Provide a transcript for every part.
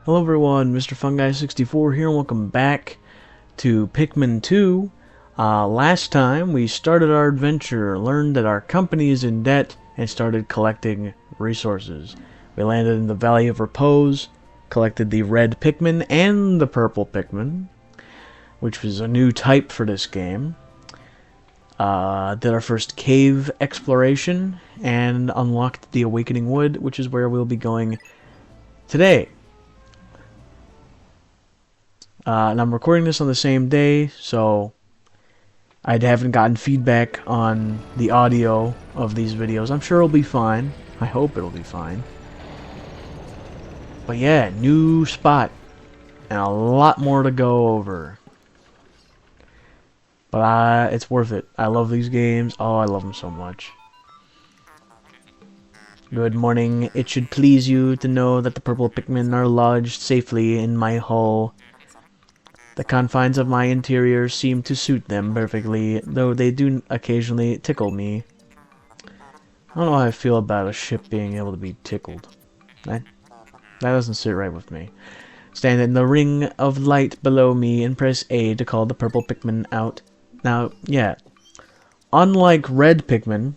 Hello everyone, Mr. Fungi64 here, and welcome back to Pikmin 2. Last time we started our adventure, learned that our company is in debt, and started collecting resources. We landed in the Valley of Repose, collected the red Pikmin and the purple Pikmin, which was a new type for this game. Did our first cave exploration, and unlocked the Awakening Wood, which is where we'll be going today. And I'm recording this on the same day, so I haven't gotten feedback on the audio of these videos. I'm sure it'll be fine. I hope it'll be fine. But yeah, new spot. And a lot more to go over. But it's worth it. I love these games. Oh, I love them so much. Good morning. It should please you to know that the purple Pikmin are lodged safely in my hull. The confines of my interior seem to suit them perfectly, though they do occasionally tickle me. I don't know how I feel about a ship being able to be tickled. That doesn't sit right with me. Stand in the ring of light below me and press A to call the purple Pikmin out. Now, yeah, unlike red Pikmin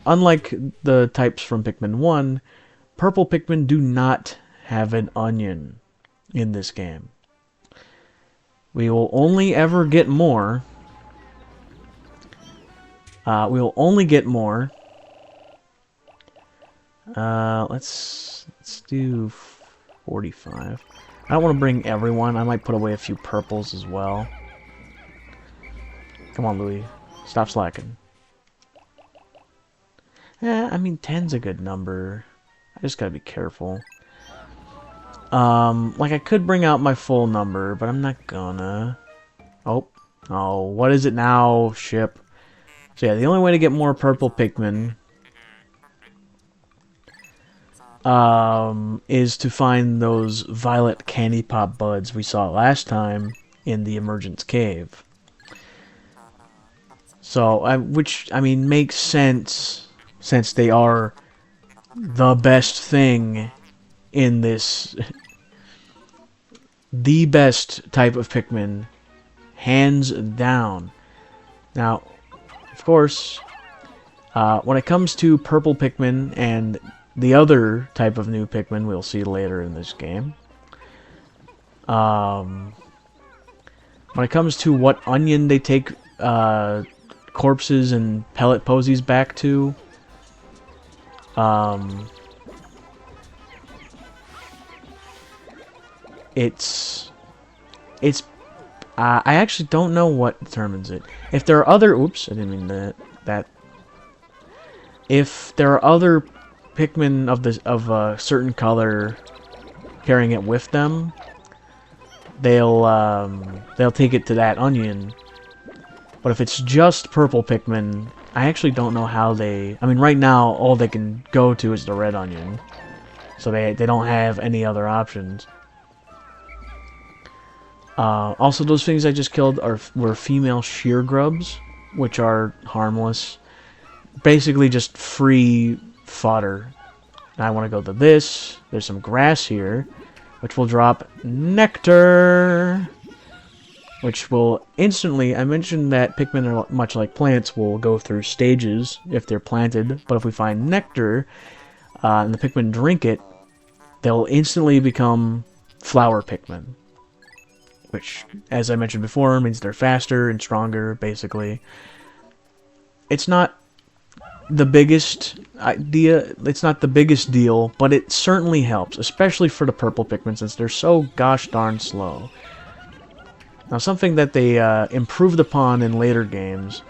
unlike the types from Pikmin 1, purple Pikmin do not have an onion in this game. We will only ever get more. We'll only get more. Let's do 45. I don't want to bring everyone. I might put away a few purples as well. Come on, Louis. Stop slacking. I mean, 10's a good number. I just gotta be careful. Like I could bring out my full number, but I'm not gonna. Oh, what is it now, ship? So yeah, the only way to get more purple Pikmin is to find those violet candy pop buds we saw last time in the Emergence Cave. So, which, I mean, makes sense since they are the best thing in this. The best type of Pikmin, hands down. Now, of course, when it comes to purple Pikmin and the other type of new Pikmin we'll see later in this game, when it comes to what onion they take corpses and pellet posies back to, I actually don't know what determines it. If there are other, oops, I didn't mean that. If there are other Pikmin of a certain color carrying it with them, they'll take it to that onion. But if it's just purple Pikmin, I actually don't know how they. I mean, right now all they can go to is the red onion, so they don't have any other options. Also, those things I just killed were female shear grubs, which are harmless. Basically just free fodder. Now I want to go to this. There's some grass here, which will drop nectar, which will instantly. I mentioned that Pikmin are much like plants, will go through stages if they're planted, but if we find nectar, and the Pikmin drink it, they'll instantly become flower Pikmin. Which, as I mentioned before, means they're faster and stronger, basically. It's not the biggest idea, it's not the biggest deal, but it certainly helps, especially for the purple Pikmin, since they're so gosh darn slow. Now, something that they improved upon in later games,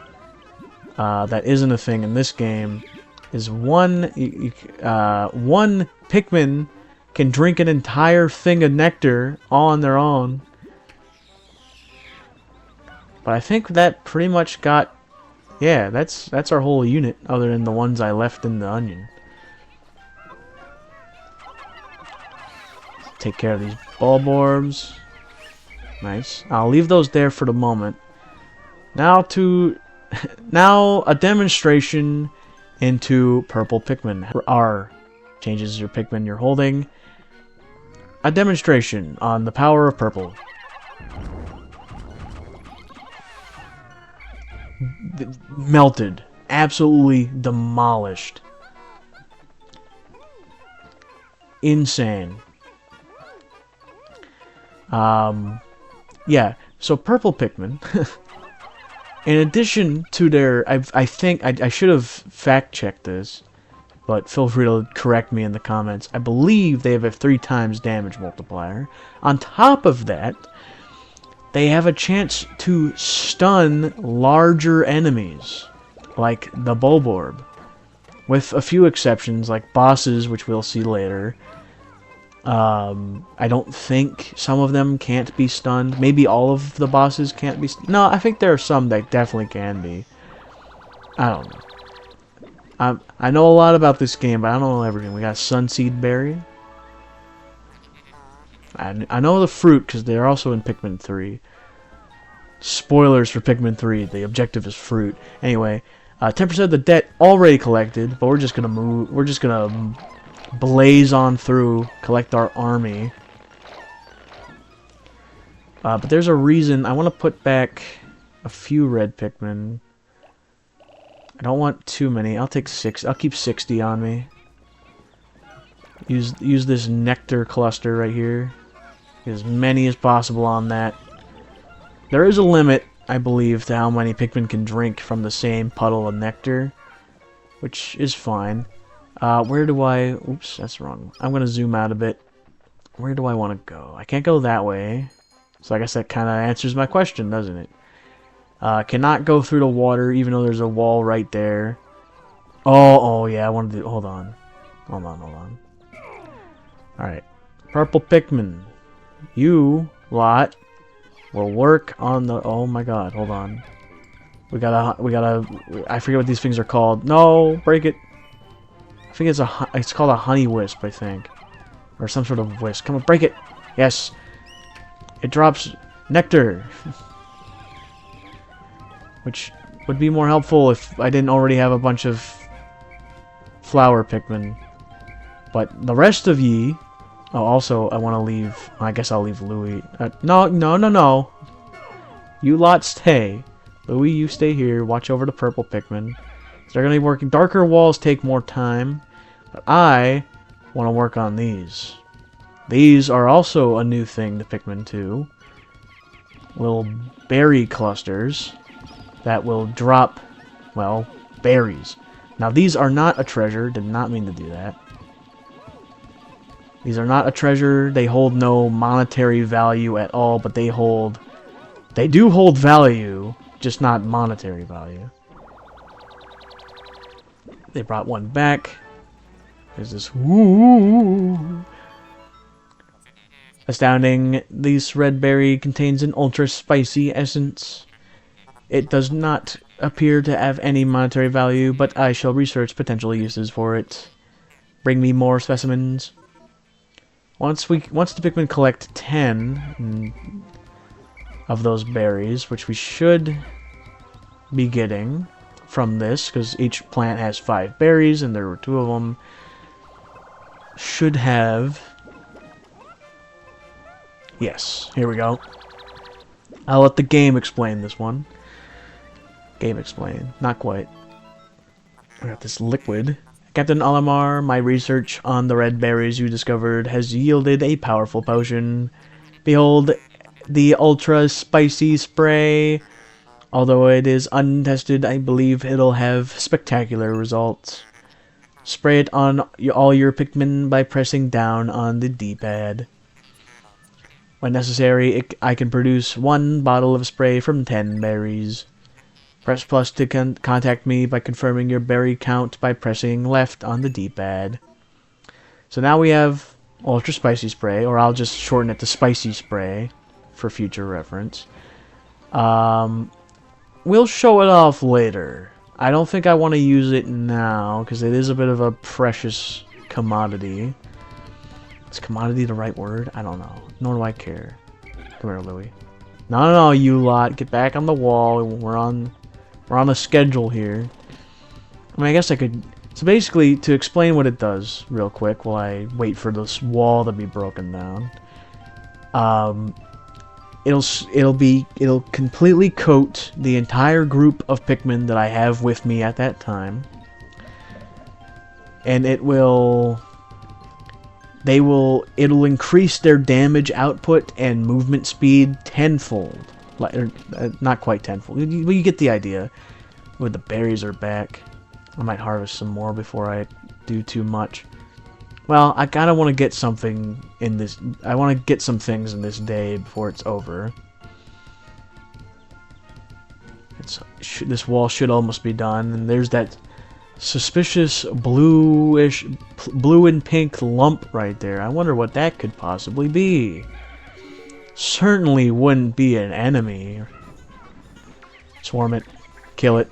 that isn't a thing in this game, is one Pikmin can drink an entire thing of nectar all on their own. But I think that pretty much got, yeah, that's our whole unit, other than the ones I left in the onion. Take care of these bulb orbs. Nice. I'll leave those there for the moment. Now a demonstration into purple Pikmin. R changes your Pikmin you're holding. a demonstration on the power of purple. Melted. Absolutely demolished. Insane. Yeah, so purple Pikmin, in addition to their, I think, I should have fact-checked this, but feel free to correct me in the comments. I believe they have a 3 times damage multiplier. On top of that, they have a chance to stun larger enemies, like the Bulborb, with a few exceptions, like bosses, which we'll see later. I don't think some of them can't be stunned. Maybe all of the bosses can't be No, I think there are some that definitely can be. I don't know. I know a lot about this game, but I don't know everything. We got Sunseed Berry. I know the fruit, because they're also in Pikmin 3. Spoilers for Pikmin 3. The objective is fruit. Anyway, 10% of the debt already collected, but we're just gonna move. We're just gonna blaze on through, collect our army. But there's a reason I want to put back a few red Pikmin. I don't want too many. I'll take 6. I'll keep 60 on me. Use this nectar cluster right here. Get as many as possible on that. There is a limit, I believe, to how many Pikmin can drink from the same puddle of nectar, which is fine. Where do I... Oops, that's wrong. I'm going to zoom out a bit. Where do I want to go? I can't go that way. So I guess that kind of answers my question, doesn't it? Cannot go through the water, even though there's a wall right there. Oh, yeah, I wanted to... Hold on. Hold on. Alright. Purple Pikmin. You lot will work on the... Oh my god, hold on. We gotta... I forget what these things are called. No! Break it! I think it's called a honey wisp, I think. Or some sort of wisp. Come on, break it! Yes! It drops nectar! Which would be more helpful if I didn't already have a bunch of flower Pikmin. But the rest of ye... Oh, also, I want to leave... I guess I'll leave Louie. No. You lot stay. Louie, you stay here. Watch over the purple Pikmin. They're going to be working... Darker walls take more time. But I want to work on these. These are also a new thing to Pikmin 2. Little berry clusters that will drop, well, berries. Now, these are not a treasure. Did not mean to do that. These are not a treasure. They hold no monetary value at all, but they do hold value, just not monetary value. They brought one back. There's this woo. Astounding, this red berry contains an ultra spicy essence. It does not appear to have any monetary value, but I shall research potential uses for it. Bring me more specimens. Once the Pikmin collect 10 of those berries, which we should be getting from this, because each plant has 5 berries, and there were 2 of them, should have... Yes, here we go. I'll let the game explain this one. Game explain. Not quite. I got this liquid. Captain Olimar, my research on the red berries you discovered has yielded a powerful potion. Behold, the ultra spicy spray. Although it is untested, I believe it'll have spectacular results. Spray it on all your Pikmin by pressing down on the D-pad. When necessary, I can produce 1 bottle of spray from 10 berries. Press plus to contact me by confirming your berry count by pressing left on the D-pad. So now we have Ultra Spicy Spray, or I'll just shorten it to Spicy Spray for future reference. We'll show it off later. I don't think I want to use it now, because it is a bit of a precious commodity. Is commodity the right word? I don't know. Nor do I care. Come here, Louie. No, you lot. Get back on the wall. We're on a schedule here. I mean, I guess I could So basically, to explain what it does real quick while I wait for this wall to be broken down, it'll completely coat the entire group of Pikmin that I have with me at that time, and it'll increase their damage output and movement speed tenfold. Not quite tenfold, but you get the idea. Where the berries are back. I might harvest some more before I do too much. Well, I kind of want to get something in this. I want to get some things in this day before it's over. This wall should almost be done, and there's that suspicious blue and pink lump right there. I wonder what that could possibly be. Certainly wouldn't be an enemy. Swarm it. Kill it.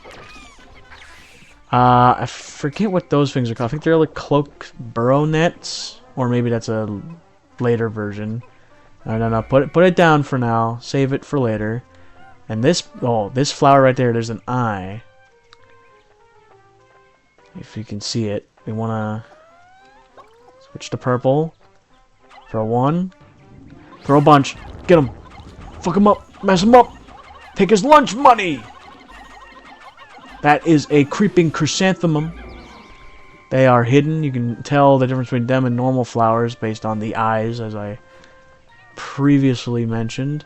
I forget what those things are called. I think they're like cloak burrow nets, or maybe that's a later version. No. Put it down for now. Save it for later. And this flower right there, there's an eye. If you can see it, we wanna switch to purple. Throw one. Throw a bunch. Get him. Fuck him up. Mess him up. Take his lunch money. That is a creeping chrysanthemum. They are hidden. You can tell the difference between them and normal flowers based on the eyes, as I previously mentioned.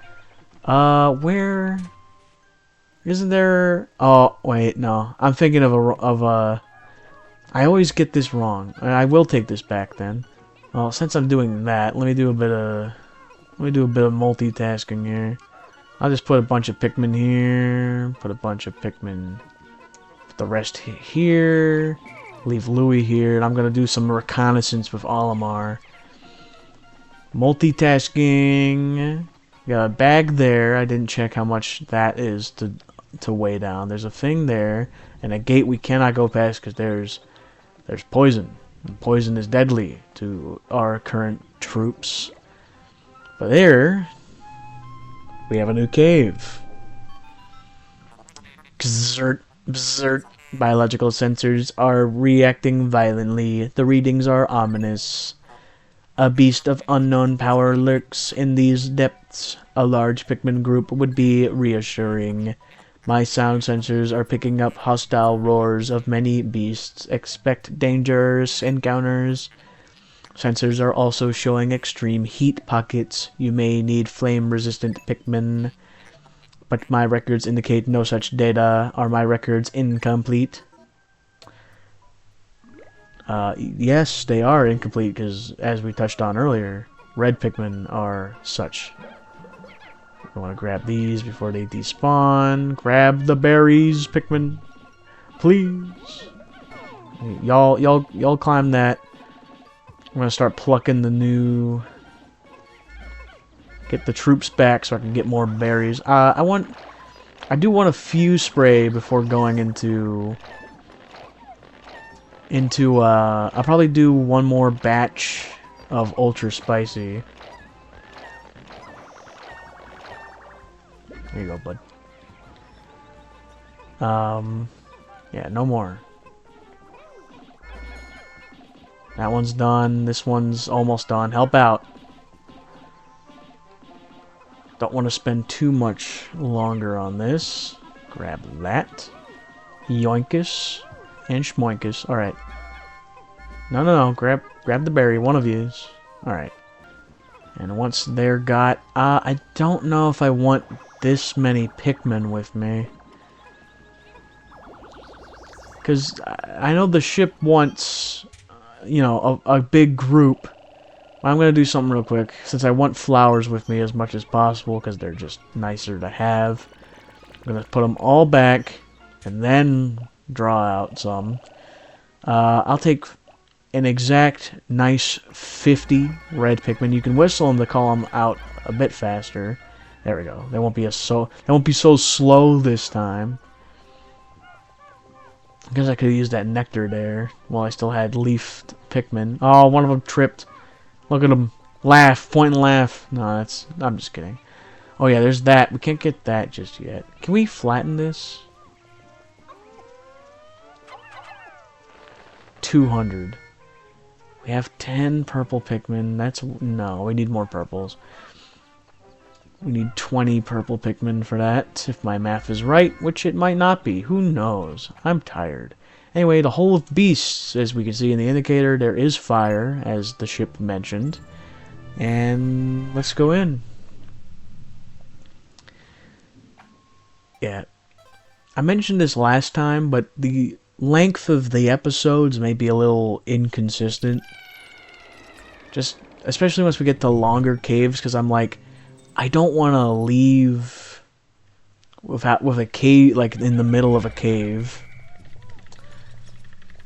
Where isn't there? Oh wait, no. I'm thinking of a. I always get this wrong. I will take this back then. Well, since I'm doing that, let me do a bit of multitasking here. I'll just put a bunch of Pikmin here. Put a bunch of Pikmin. The rest here, leave Louie here, and I'm gonna do some reconnaissance with Olimar. Multitasking. Got a bag there. I didn't check how much that is to weigh down. There's a thing there, and a gate we cannot go past because there's poison. And poison is deadly to our current troops. But there, we have a new cave. Xert. Bzzzt. Biological sensors are reacting violently. The readings are ominous. A beast of unknown power lurks in these depths. A large Pikmin group would be reassuring. My sound sensors are picking up hostile roars of many beasts. Expect dangerous encounters. Sensors are also showing extreme heat pockets. You may need flame-resistant Pikmin. But my records indicate no such data. Are my records incomplete? Yes, they are incomplete because, as we touched on earlier, red Pikmin are such. I want to grab these before they despawn. Grab the berries, Pikmin, please. Y'all climb that. I'm gonna start plucking the new. Get the troops back so I can get more berries. I do want a fuse spray before going into. I'll probably do one more batch of ultra spicy. There you go, bud. Yeah, no more. That one's done. This one's almost done. Help out. Don't want to spend too much longer on this. Grab that. Yoinkus. And schmoinkus. Alright. No. Grab the berry. One of yous. Alright. And once they're got... I don't know if I want this many Pikmin with me. Because I know the ship wants... you know, a big group. I'm going to do something real quick, since I want flowers with me as much as possible, because they're just nicer to have. I'm going to put them all back, and then draw out some. I'll take an exact nice 50 red Pikmin. You can whistle them to call them out a bit faster. There we go. They won't be so slow this time. I guess I could have used that nectar there while I still had leafed Pikmin. Oh, one of them tripped. Look at him. Laugh. Point and laugh. No, I'm just kidding. Oh yeah, there's that. We can't get that just yet. Can we flatten this? 200. We have 10 purple Pikmin. No, we need more purples. We need 20 purple Pikmin for that, if my math is right, which it might not be. Who knows? I'm tired. Anyway, the Hole of Beasts, as we can see in the indicator, there is fire, as the ship mentioned. And let's go in. Yeah. I mentioned this last time, but the length of the episodes may be a little inconsistent. Just, especially once we get to longer caves, because I'm like, I don't want to leave with a cave, like in the middle of a cave.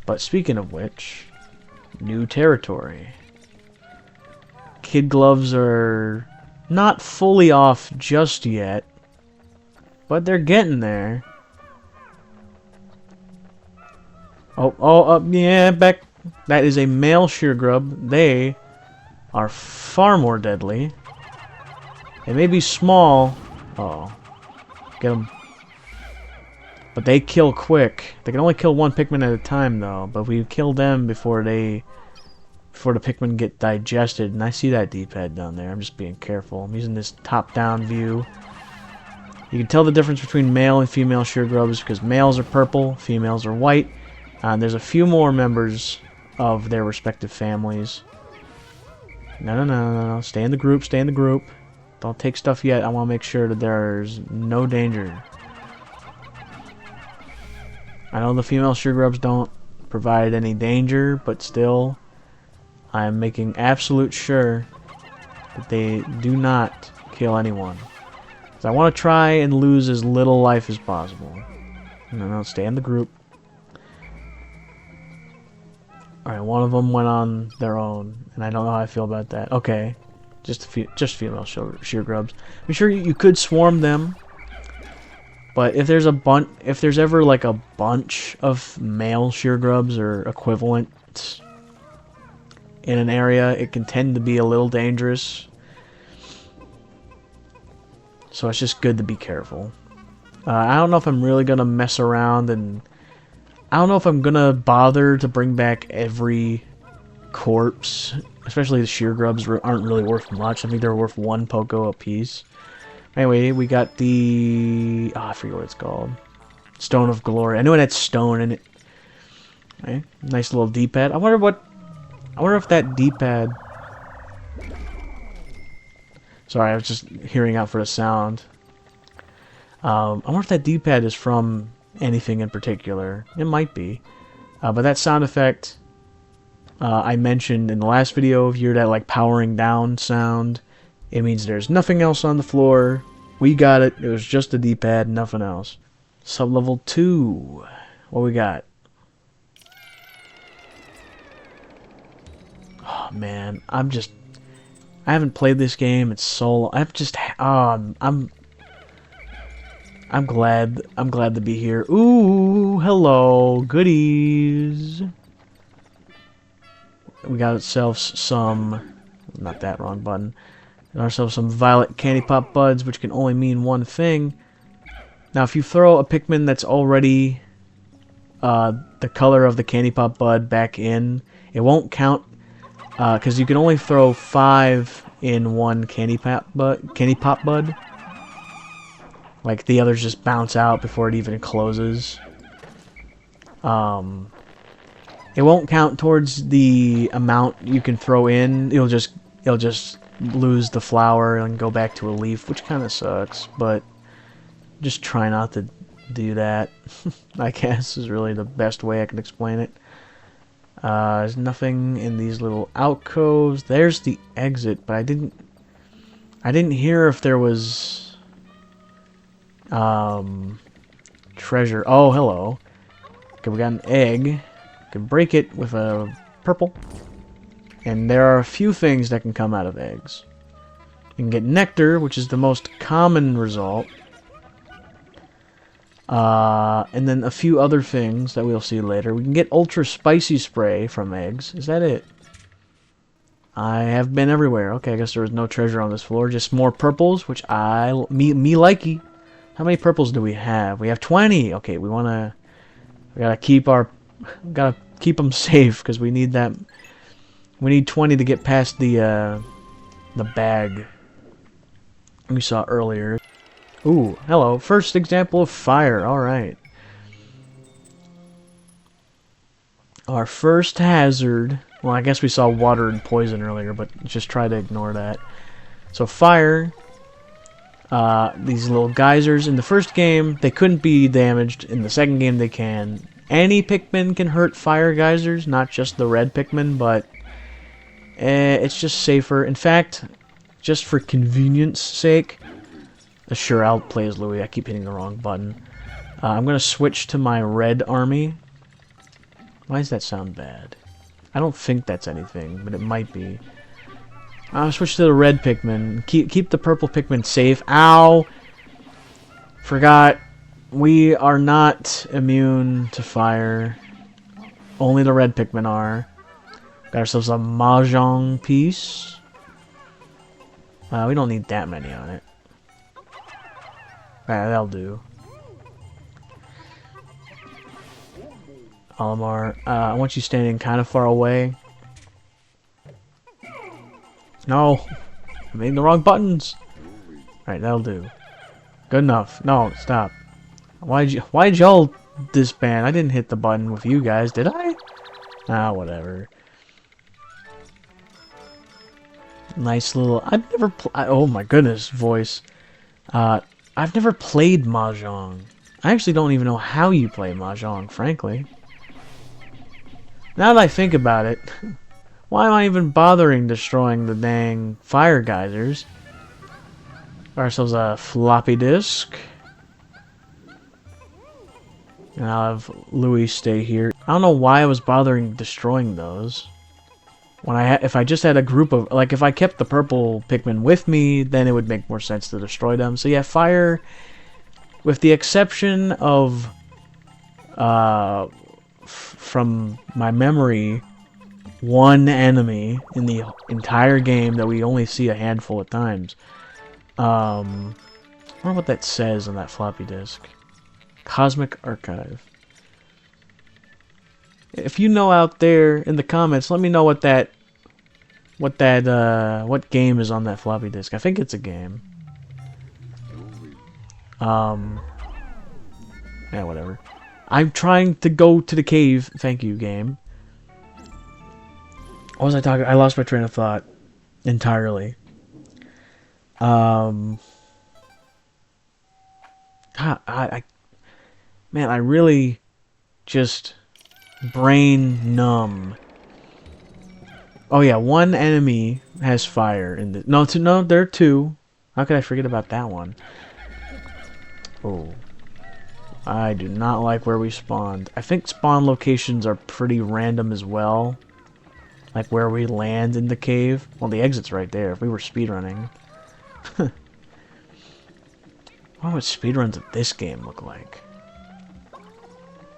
But speaking of which, new territory. Kid gloves are not fully off just yet, but they're getting there. Yeah, back. That is a male shear grub. They are far more deadly. They may be small. Oh, get them. But they kill quick. They can only kill one Pikmin at a time, though. But we kill them before the Pikmin get digested. And I see that D-pad down there. I'm just being careful. I'm using this top-down view. You can tell the difference between male and female shear grubs because males are purple, females are white. There's a few more members of their respective families. No. Stay in the group. Stay in the group. Don't take stuff yet. I want to make sure that there's no danger. I know the female shear grubs don't provide any danger, but still, I'm making absolute sure that they do not kill anyone. So I want to try and lose as little life as possible. No, stay in the group. Alright, one of them went on their own, and I don't know how I feel about that. Okay, just female shear grubs. I'm sure you could swarm them. But if there's ever like a bunch of male shear grubs or equivalents in an area, it can tend to be a little dangerous. So it's just good to be careful. I don't know if I'm really gonna mess around, and I don't know if I'm gonna bother to bring back every corpse, especially the shear grubs aren't really worth much. I think they're worth 1 Poco apiece. Anyway, we got the... I forget what it's called. Stone of Glory. I know it had stone in it. Okay, nice little D-pad. I wonder if that D-pad... Sorry, I was just hearing out for the sound. I wonder if that D-pad is from anything in particular. It might be. But that sound effect I mentioned in the last video, if you hear that like powering down sound, it means there's nothing else on the floor. We got it. It was just a D-pad, nothing else. Sublevel 2. What we got? Oh man, I haven't played this game. It's so long. I'm glad to be here. Ooh, hello, goodies. We got ourselves some, not that wrong button. Got ourselves some violet candy pop buds, which can only mean one thing. Now, if you throw a Pikmin that's already the color of the candy pop bud back in, it won't count because you can only throw 5 in one candy pop bud. Like the others just bounce out before it even closes. It won't count towards the amount you can throw in. It'll just lose the flower and go back to a leaf, which kind of sucks. But just try not to do that. I guess is really the best way I can explain it. There's nothing in these little alcoves. There's the exit, but I didn't hear if there was treasure. Oh, hello. Okay, we got an egg. You can break it with a purple. And there are a few things that can come out of eggs. You can get nectar, which is the most common result. And then a few other things that we'll see later. We can get ultra spicy spray from eggs. Is that it? I have been everywhere. Okay, I guess there was no treasure on this floor. Just more purples, which me likey. How many purples do we have? We have 20. Okay, we gotta keep our Gotta keep them safe because we need that. We need 20 to get past the bag we saw earlier. Ooh, hello. First example of fire. Alright. Our first hazard. Well, I guess we saw water and poison earlier, but just try to ignore that. So fire. These little geysers. In the first game, they couldn't be damaged. In the second game, they can. Any Pikmin can hurt fire geysers, not just the red Pikmin, but it's just safer. In fact, just for convenience sake, sure, I'll play as Louis. I keep hitting the wrong button. I'm going to switch to my red army. Why does that sound bad? I don't think that's anything, but it might be. I'll switch to the red Pikmin. Keep the purple Pikmin safe. Ow! Forgot. We are not immune to fire. Only the red Pikmin are. Got ourselves a Mahjong piece. We don't need that many on it. That'll do. Olimar, I want you standing kind of far away. No! I'm hitting the wrong buttons! Alright, that'll do. Good enough. No, stop. Why'd y'all disband? I didn't hit the button with you guys, did I? Ah, whatever. Nice little... I've never... Oh my goodness, voice. I've never played Mahjong. I actually don't even know how you play Mahjong, frankly. Now that I think about it, why am I even bothering destroying the dang fire geysers? Got ourselves a floppy disk. And I'll have Louis stay here. I don't know why I was bothering destroying those. When if I just had a group of... Like, if I kept the purple Pikmin with me, then it would make more sense to destroy them. So yeah, fire... With the exception of... from my memory, one enemy in the entire game that we only see a handful of times. I wonder what that says on that floppy disk. Cosmic Archive. If you know out there in the comments, let me know what game is on that floppy disk. I think it's a game. Yeah, whatever. I'm trying to go to the cave. Thank you, game. What was I talking? I lost my train of thought entirely. God, man, I really just brain numb. Oh yeah, one enemy has fire in the... No, there are two. How could I forget about that one? Oh. I do not like where we spawned. I think spawn locations are pretty random as well. Like where we land in the cave. Well, the exit's right there. If we were speedrunning. What would speedruns of this game look like?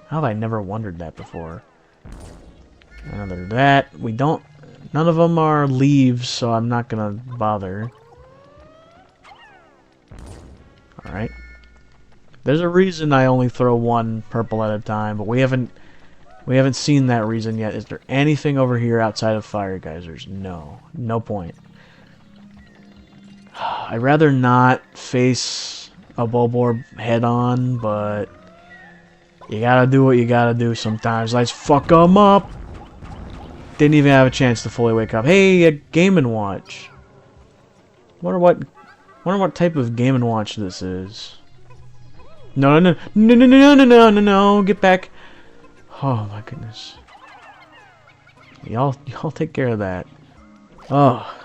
How have I never wondered that before? Other than that, we don't... None of them are leaves, so I'm not gonna bother. Alright. There's a reason I only throw one purple at a time, but we haven't seen that reason yet. Is there anything over here outside of fire geysers? No. No point. I'd rather not face a Bulborb head on, but you gotta do what you gotta do sometimes. Let's fuck them up! Didn't even have a chance to fully wake up. Hey, a Game & Watch. Wonder what type of Game & Watch this is. No, get back. Oh my goodness. Y'all take care of that. Oh.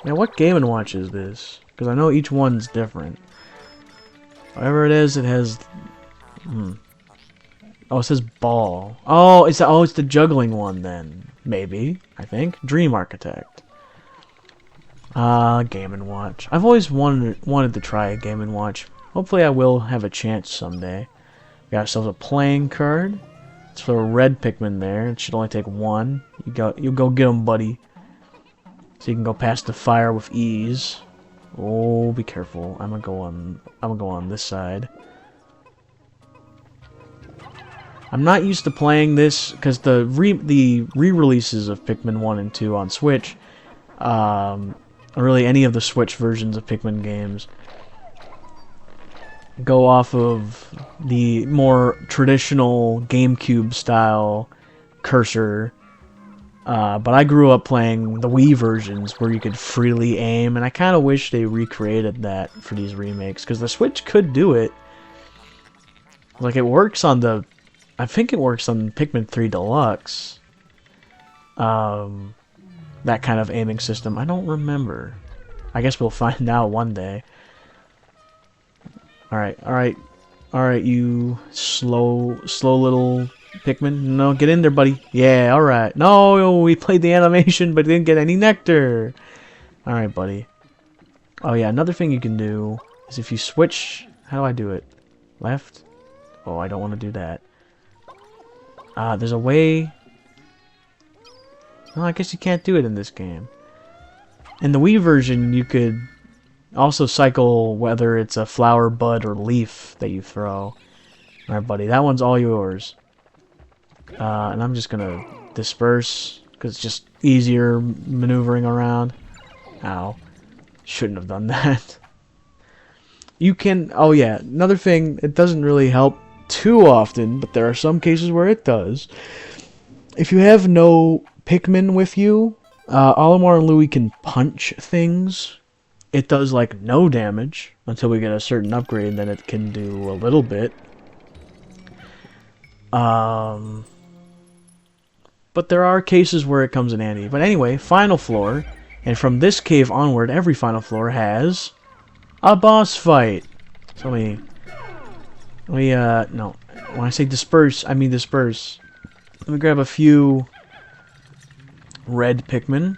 Now what Game & Watch is this? Because I know each one's different. Whatever it is, it has... Oh, it says ball. Oh, it's the juggling one then. Maybe, I think. Dream Architect. Game & Watch. I've always wanted to try a Game & Watch. Hopefully I will have a chance someday. We got ourselves a playing card. It's for a red Pikmin there. It should only take one. You go get him, buddy. So you can go past the fire with ease. Oh, be careful. I'm gonna go on this side. I'm not used to playing this because the re-releases of Pikmin 1 and 2 on Switch, or really any of the Switch versions of Pikmin games, go off of the more traditional GameCube style cursor. But I grew up playing the Wii versions where you could freely aim, and I kind of wish they recreated that for these remakes, because the Switch could do it. Like, it works on the... I think it works on Pikmin 3 Deluxe. That kind of aiming system. I don't remember. I guess we'll find out one day. Alright, alright. Alright, you slow little Pikmin. No, get in there, buddy. Yeah, alright. No, we played the animation, but didn't get any nectar. Alright, buddy. Oh, yeah, another thing you can do is if you switch... How do I do it? Left? Oh, I don't want to do that. There's a way... Well, I guess you can't do it in this game. In the Wii version, you could also cycle whether it's a flower, bud, or leaf that you throw. Alright, buddy, that one's all yours. And I'm just gonna disperse, because it's just easier maneuvering around. Ow. Shouldn't have done that. You can... Oh, yeah, another thing, it doesn't really help too often, but there are some cases where it does. If you have no Pikmin with you, Olimar and Louie can punch things. It does, like, no damage until we get a certain upgrade, then it can do a little bit. But there are cases where it comes in handy. But anyway, final floor. And from this cave onward, every final floor has a boss fight. So no. When I say disperse, I mean disperse. Let me grab a few red Pikmin.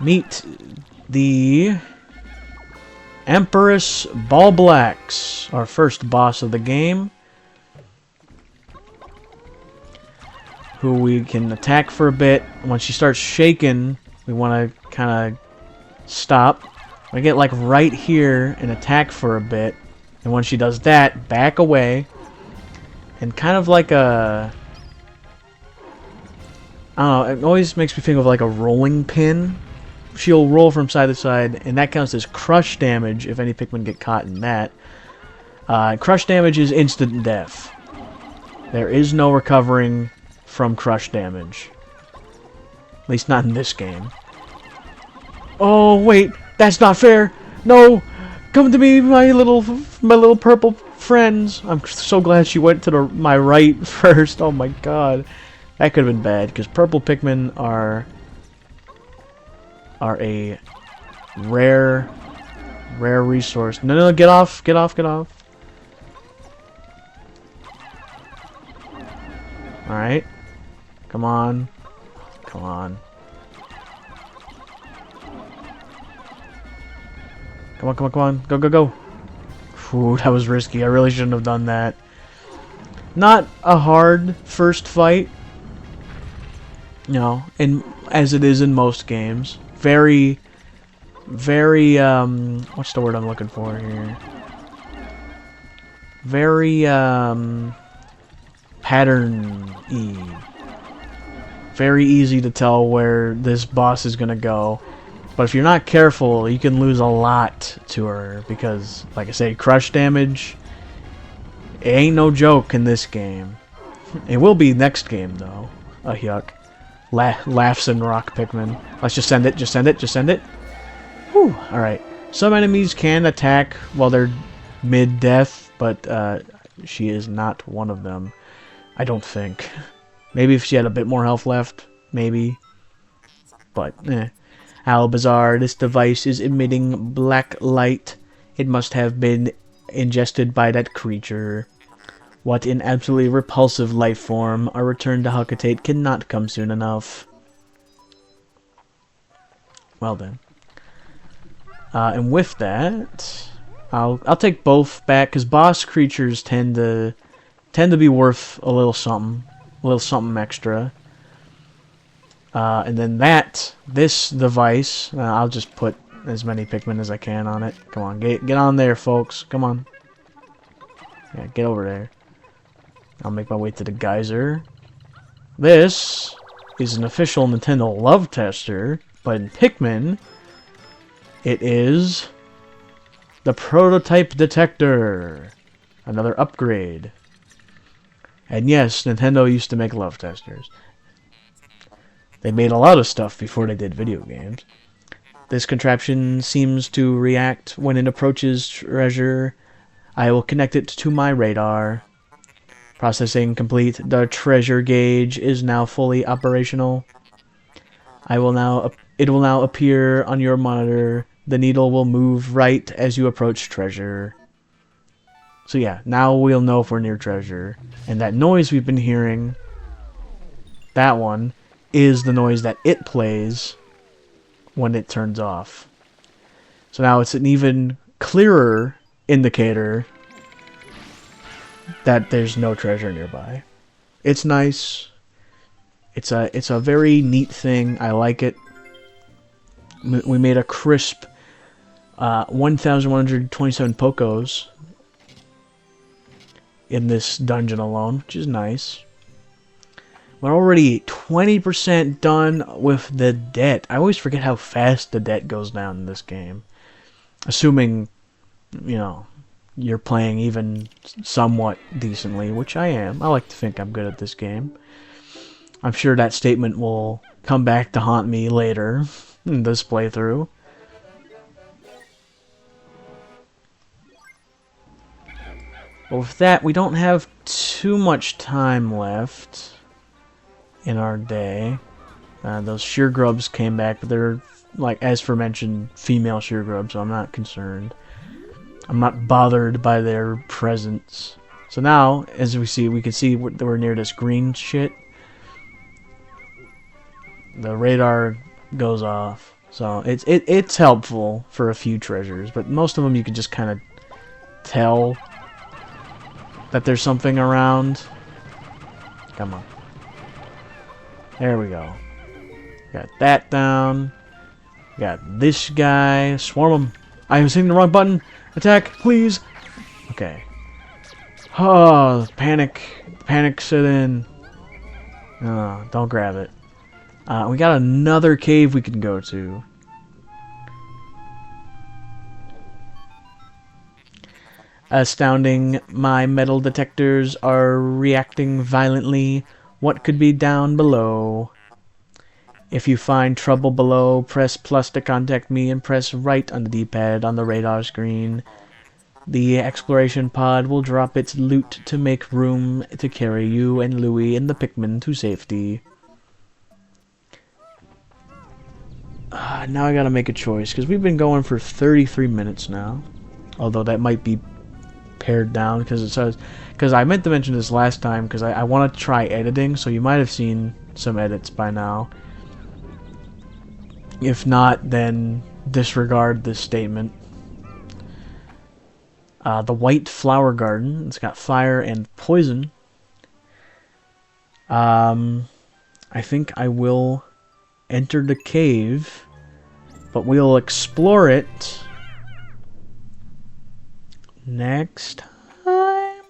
Meet the Empress Ballblacks, our first boss of the game, who we can attack for a bit. When she starts shaking, we want to kind of stop. We get like right here and attack for a bit, and when she does that, back away, and kind of like a... I don't know, it always makes me think of like a rolling pin. She'll roll from side to side, and that counts as crush damage if any Pikmin get caught in that. Crush damage is instant death. There is no recovering from crush damage. At least not in this game. Oh, wait! That's not fair! No! Come to me, my little purple friends! I'm so glad she went to my right first. Oh my god. That could have been bad, because purple Pikmin are a rare resource. No, get off, get off, get off. Alright. Come on. Come on. Come on, come on, come on. Go, go, go. Ooh, that was risky. I really shouldn't have done that. Not a hard first fight. No, and as it is in most games. Very, what's the word I'm looking for here? Very, pattern-y. Very easy to tell where this boss is gonna go. But if you're not careful, you can lose a lot to her, because, like I say, crush damage, it ain't no joke in this game. It will be next game, though. Yuck. Laughs and rock Pikmin. Let's just send it, just send it, just send it. Whew, alright. Some enemies can attack while they're mid-death, but she is not one of them. I don't think. Maybe if she had a bit more health left, maybe. But, How bizarre. This device is emitting black light. It must have been ingested by that creature. What an absolutely repulsive life form. Our return to Huckatate cannot come soon enough. Well then. And with that, I'll take both back, because boss creatures tend to be worth a little something extra. And then this device, I'll just put as many Pikmin as I can on it. Come on, get on there, folks. Come on. Yeah, get over there. I'll make my way to the geyser. This is an official Nintendo love tester, but in Pikmin, it is the prototype detector. Another upgrade. And yes, Nintendo used to make love testers. They made a lot of stuff before they did video games. This contraption seems to react when it approaches treasure. I will connect it to my radar. Processing complete. The treasure gauge is now fully operational. It will now appear on your monitor. The needle will move right as you approach treasure. So yeah, now we'll know if we're near treasure. And that noise we've been hearing, that one, is the noise that it plays when it turns off. So now it's an even clearer indicator that there's no treasure nearby. It's nice. It's a very neat thing. I like it. We made a crisp 1,127 Pokos in this dungeon alone, which is nice. We're already 20% done with the debt. I always forget how fast the debt goes down in this game. Assuming, you know, you're playing even somewhat decently, which I am. I like to think I'm good at this game. I'm sure that statement will come back to haunt me later in this playthrough. But with that, we don't have too much time left in our day. Those shear grubs came back, but they're, like, as aforementioned, female shear grubs, so I'm not concerned. I'm not bothered by their presence. So now, as we can see we're near this green shit. The radar goes off. So it's helpful for a few treasures, but most of them you can just kind of tell that there's something around. Come on. There we go. Got that down. Got this guy. Swarm him. I was hitting the wrong button. Attack, please. Okay. Oh, panic. Panic set in. Oh, don't grab it. We got another cave we can go to. Astounding. My metal detectors are reacting violently. What could be down below? If you find trouble below, press plus to contact me and press right on the D-pad on the radar screen. The exploration pod will drop its loot to make room to carry you and Louie and the Pikmin to safety. Now I gotta make a choice, because we've been going for 33 minutes now. Although that might be pared down, because it says... Because I meant to mention this last time, because I want to try editing, so you might have seen some edits by now. If not, then disregard this statement. The White Flower Garden. It's got fire and poison. I think I will enter the cave, but we'll explore it next time.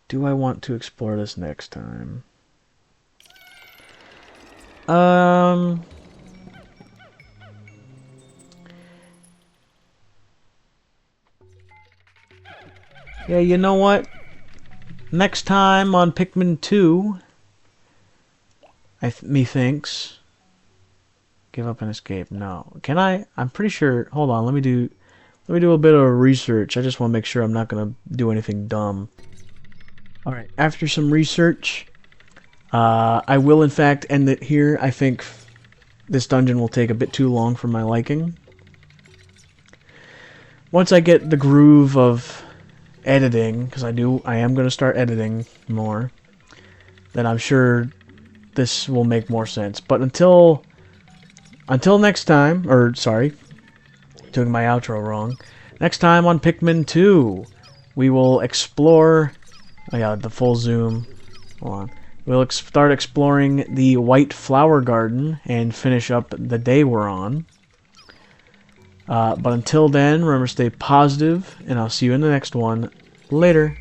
Do I want to explore this next time? Yeah, you know what? Next time on Pikmin 2, methinks. Give up and escape. No. Can I? I'm pretty sure. Hold on. Let me do a bit of research. I just want to make sure I'm not gonna do anything dumb. All right. After some research, I will in fact end it here. I think this dungeon will take a bit too long for my liking. Once I get the groove of editing, because I am going to start editing more, then I'm sure this will make more sense. But until next time, or sorry, doing my outro wrong. Next time on Pikmin 2, we will explore. Oh yeah, the full zoom. Hold on. We'll start exploring the White Flower Garden and finish up the day we're on. But until then, remember, stay positive, and I'll see you in the next one. Later.